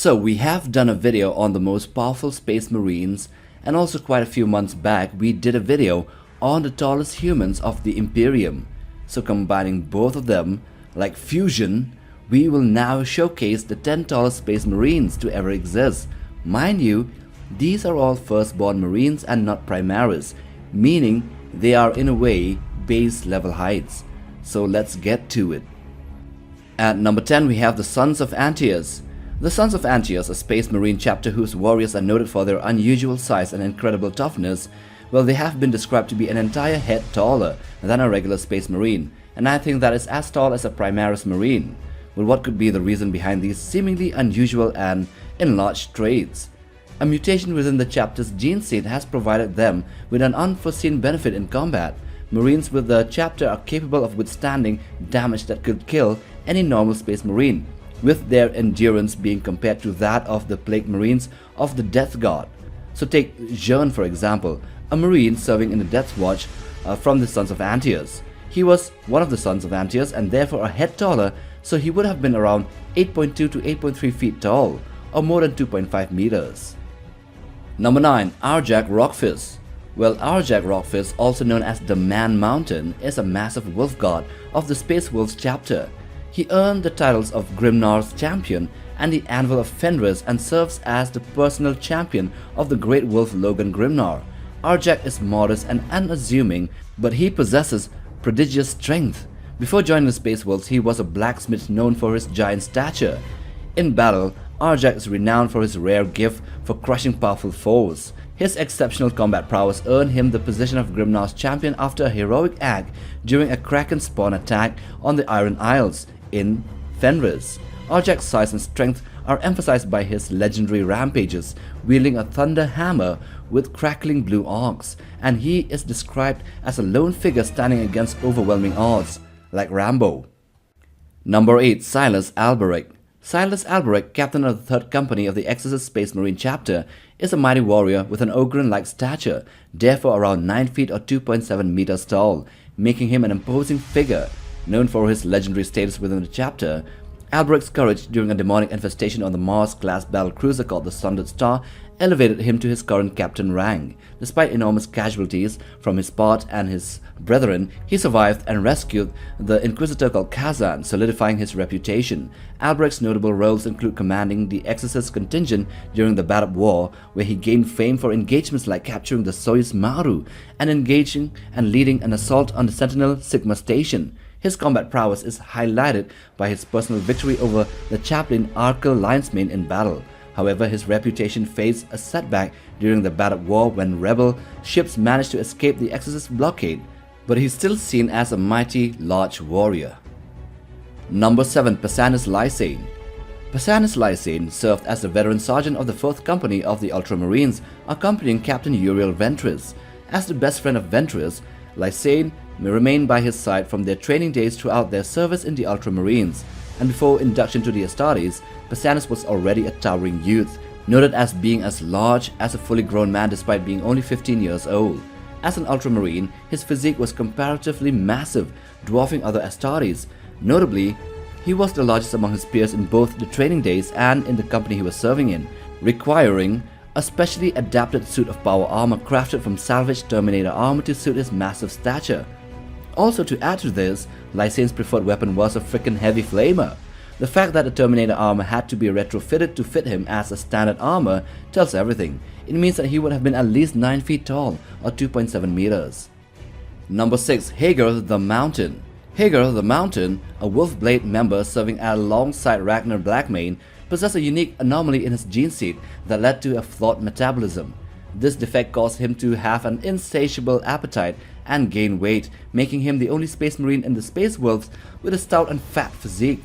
So we have done a video on the most powerful space marines, and also quite a few months back we did a video on the tallest humans of the Imperium. So combining both of them, like fusion, we will now showcase the 10 tallest space marines to ever exist. Mind you, these are all firstborn marines and not primaris, meaning they are in a way base level heights. So let's get to it. At number 10 we have the Sons of Antias. The Sons of Antias, a space marine chapter whose warriors are noted for their unusual size and incredible toughness. Well, they have been described to be an entire head taller than a regular space marine, and I think that is as tall as a primaris marine. Well, what could be the reason behind these seemingly unusual and enlarged traits? A mutation within the chapter's gene seed has provided them with an unforeseen benefit in combat. Marines with the chapter are capable of withstanding damage that could kill any normal space marine, with their endurance being compared to that of the plague marines of the Death God. So take Jean for example, a marine serving in the Death Watch from the Sons of Antias. He was one of the Sons of Antias and therefore a head taller, so he would have been around 8.2 to 8.3 feet tall, or more than 2.5 meters. Number 9. Arjak Rockfist. Well, Arjak Rockfist, also known as the Man Mountain, is a massive wolf god of the Space Wolves chapter. He earned the titles of Grimnar's champion and the Anvil of Fenris and serves as the personal champion of the great wolf Logan Grimnar. Arjak is modest and unassuming, but he possesses prodigious strength. Before joining the Space Wolves, he was a blacksmith known for his giant stature. In battle, Arjak is renowned for his rare gift for crushing powerful foes. His exceptional combat prowess earned him the position of Grimnar's champion after a heroic act during a Kraken spawn attack on the Iron Isles in Fenris. Arjak's size and strength are emphasized by his legendary rampages, wielding a thunder hammer with crackling blue arcs, and he is described as a lone figure standing against overwhelming odds, like Rambo. Number 8. Silas Alber. Silas Alber, captain of the 3rd Company of the Exorcist Space Marine chapter, is a mighty warrior with an Ogren-like stature, therefore around 9 feet or 2.7 meters tall, making him an imposing figure. Known for his legendary status within the chapter, Alberic's courage during a demonic infestation on the Mars-class battlecruiser called the Sundered Star elevated him to his current captain rank. Despite enormous casualties from his part and his brethren, he survived and rescued the Inquisitor called Kazan, solidifying his reputation. Alberic's notable roles include commanding the Exorcist contingent during the Battle War, where he gained fame for engagements like capturing the Soyuz Maru and engaging and leading an assault on the Sentinel Sigma station. His combat prowess is highlighted by his personal victory over the chaplain Arkel Linesmane in battle. However, his reputation faced a setback during the Battle War when rebel ships managed to escape the Exorcist blockade, but he's still seen as a mighty large warrior. Number 7. Pasanis Lysane. Pasanis Lysane served as the veteran sergeant of the 4th Company of the Ultramarines, accompanying Captain Uriel Ventress. As the best friend of Ventress, Lysane may remain by his side from their training days throughout their service in the Ultramarines, and before induction to the Astartes, Pasanis was already a towering youth, noted as being as large as a fully grown man despite being only 15 years old. As an Ultramarine, his physique was comparatively massive, dwarfing other Astartes. Notably, he was the largest among his peers in both the training days and in the company he was serving in, requiring a specially adapted suit of power armor crafted from salvaged Terminator armor to suit his massive stature. Also, to add to this, Lysane's preferred weapon was a frickin' heavy flamer. The fact that the Terminator armor had to be retrofitted to fit him as a standard armor tells everything. It means that he would have been at least 9 feet tall or 2.7 meters. Number 6. Hagar The Mountain. Hagar the Mountain, a Wolfblade member serving alongside Ragnar Blackmane, possessed a unique anomaly in his gene seed that led to a flawed metabolism. This defect caused him to have an insatiable appetite and gain weight, making him the only space marine in the Space Wolves with a stout and fat physique.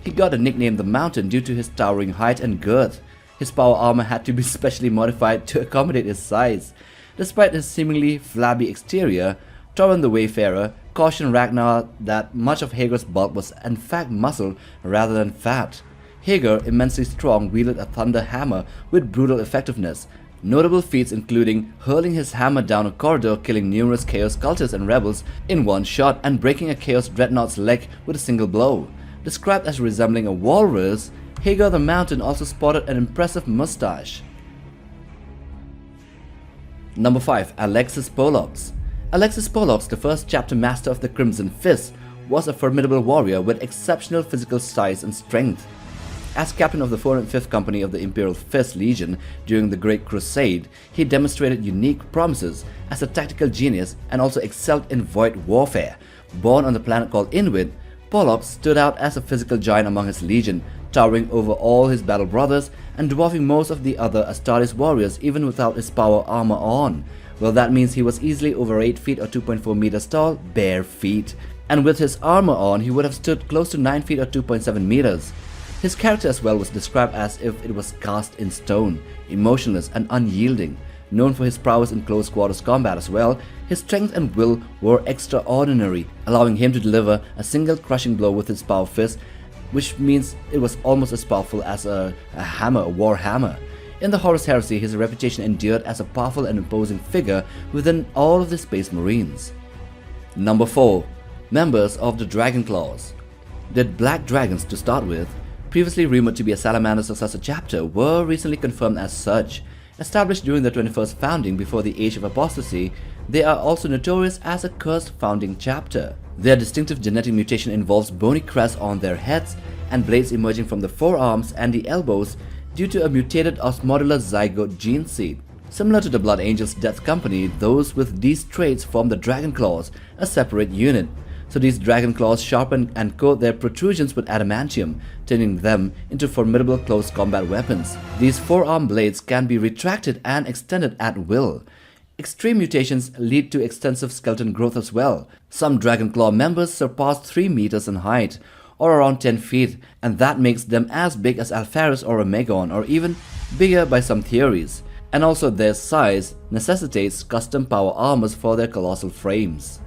He got the nickname The Mountain due to his towering height and girth. His power armor had to be specially modified to accommodate his size. Despite his seemingly flabby exterior, Torrent the Wayfarer cautioned Ragnar that much of Hagar's bulk was in fact muscle rather than fat. Hagar, immensely strong, wielded a thunder hammer with brutal effectiveness. Notable feats including hurling his hammer down a corridor, killing numerous Chaos cultists and rebels in one shot, and breaking a Chaos Dreadnought's leg with a single blow. Described as resembling a walrus, Hagar the Mountain also sported an impressive mustache. Number 5. Alexis Poock. Alexis Poock, the first chapter master of the Crimson Fist, was a formidable warrior with exceptional physical size and strength. As captain of the 405th Company of the Imperial Fist Legion during the Great Crusade, he demonstrated unique promises as a tactical genius and also excelled in void warfare. Born on the planet called Inwit, Poock stood out as a physical giant among his legion, towering over all his battle brothers and dwarfing most of the other Astartes warriors even without his power armor on. Well, that means he was easily over 8 feet or 2.4 meters tall, bare feet. And with his armor on, he would have stood close to 9 feet or 2.7 meters. His character as well was described as if it was cast in stone, emotionless and unyielding. Known for his prowess in close quarters combat as well, his strength and will were extraordinary, allowing him to deliver a single crushing blow with his power fist, which means it was almost as powerful as a war hammer. In the Horus Heresy, his reputation endured as a powerful and imposing figure within all of the Space Marines. Number 4. Members of the Dragonclaws. The Black Dragons, to start with, previously rumored to be a Salamander successor chapter, were recently confirmed as such. Established during the 21st founding before the Age of Apostasy, they are also notorious as a cursed founding chapter. Their distinctive genetic mutation involves bony crests on their heads and blades emerging from the forearms and the elbows due to a mutated osmodular zygote gene seed. Similar to the Blood Angels' Death Company, those with these traits form the Dragonclaws, a separate unit. So these Dragonclaws sharpen and coat their protrusions with adamantium, turning them into formidable close combat weapons. These forearm blades can be retracted and extended at will. Extreme mutations lead to extensive skeleton growth as well. Some Dragonclaw members surpass 3 meters in height, or around 10 feet, and that makes them as big as Alpharis or Omegon, or even bigger by some theories. And also their size necessitates custom power armors for their colossal frames.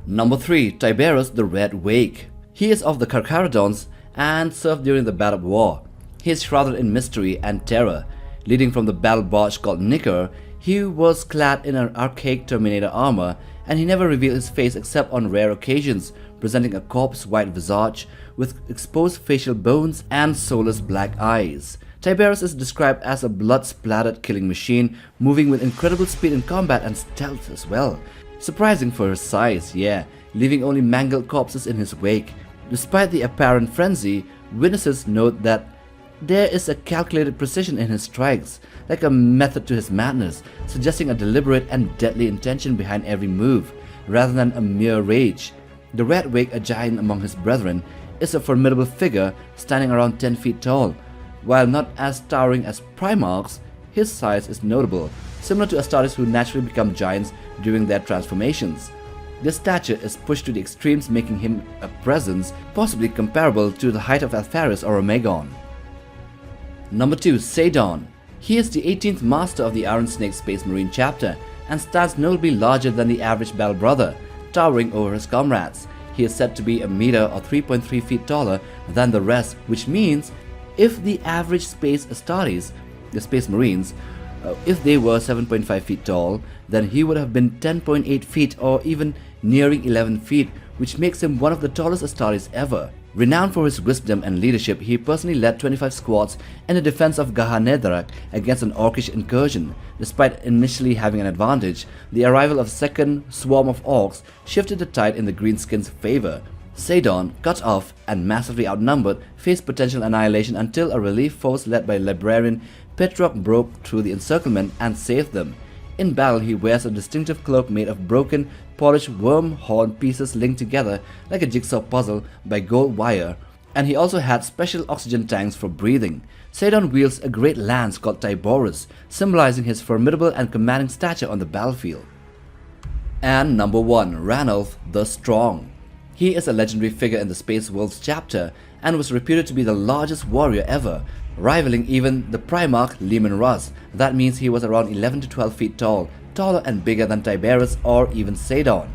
Number 3. Tyberos the Red Wake. He is of the Carcharodons and served during the Battle War. He is shrouded in mystery and terror. Leading from the battle barge called Nicker, he was clad in an archaic Terminator armor, and he never revealed his face except on rare occasions, presenting a corpse-white visage with exposed facial bones and soulless black eyes. Tyberos is described as a blood-splattered killing machine, moving with incredible speed in combat and stealth as well. Surprising for his size, yeah, leaving only mangled corpses in his wake. Despite the apparent frenzy, witnesses note that there is a calculated precision in his strikes, like a method to his madness, suggesting a deliberate and deadly intention behind every move, rather than a mere rage. The Red Wake, a giant among his brethren, is a formidable figure standing around 10 feet tall. While not as towering as Primarchs, his size is notable, similar to Astartes who naturally become giants during their transformations. This stature is pushed to the extremes, making him a presence possibly comparable to the height of Alpharis or Omegon. Number 2. Sidon. He is the 18th Master of the Iron Snake Space Marine chapter and stands notably larger than the average battle brother, towering over his comrades. He is said to be a meter or 3.3 feet taller than the rest, which means if the average Space Astartes, the Space Marines, if they were 7.5 feet tall, then he would have been 10.8 feet or even nearing 11 feet, which makes him one of the tallest Astartes ever. Renowned for his wisdom and leadership, he personally led 25 squads in the defense of Gahanedrak against an orcish incursion. Despite initially having an advantage, the arrival of a second swarm of orcs shifted the tide in the greenskins' favor. Sidon, cut off and massively outnumbered, faced potential annihilation until a relief force led by librarian Petrock broke through the encirclement and saved them. In battle, he wears a distinctive cloak made of broken, polished worm horn pieces linked together like a jigsaw puzzle by gold wire, and he also had special oxygen tanks for breathing. Sidon wields a great lance called Tyberos, symbolizing his formidable and commanding stature on the battlefield. And number 1. Ranal the Strong. He is a legendary figure in the Space Wolves chapter and was reputed to be the largest warrior ever, rivaling even the Primarch Leman Russ. That means he was around 11 to 12 feet tall, taller and bigger than Tyberos or even Sidon.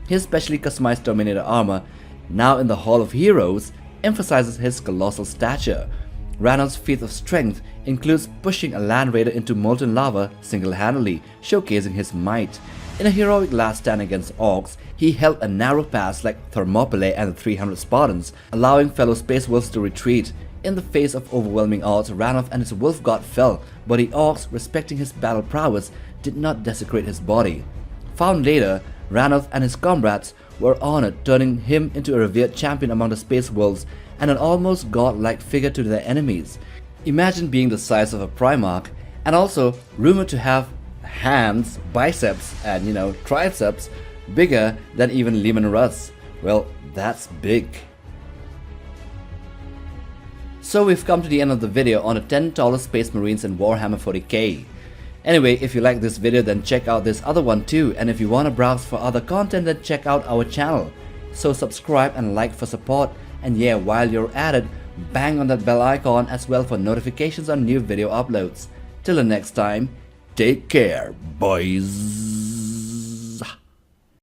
His specially customized Terminator armor, now in the Hall of Heroes, emphasizes his colossal stature. Ranal's feat of strength includes pushing a land raider into molten lava single-handedly, showcasing his might. In a heroic last stand against orcs, he held a narrow pass like Thermopylae and the 300 Spartans, allowing fellow Space Wolves to retreat. In the face of overwhelming odds, Ranal and his wolf god fell, but the orcs, respecting his battle prowess, did not desecrate his body. Found later, Ranal and his comrades were honored, turning him into a revered champion among the space wolves and an almost godlike figure to their enemies. Imagine being the size of a primarch and also rumored to have hands, biceps and triceps bigger than even Leman Russ. Well, that's big. So we've come to the end of the video on the 10 tallest space marines in Warhammer 40k. Anyway, if you like this video then check out this other one too, and if you want to browse for other content then check out our channel. So subscribe and like for support, and yeah, while you're at it, bang on that bell icon as well for notifications on new video uploads. Till the next time, take care boys.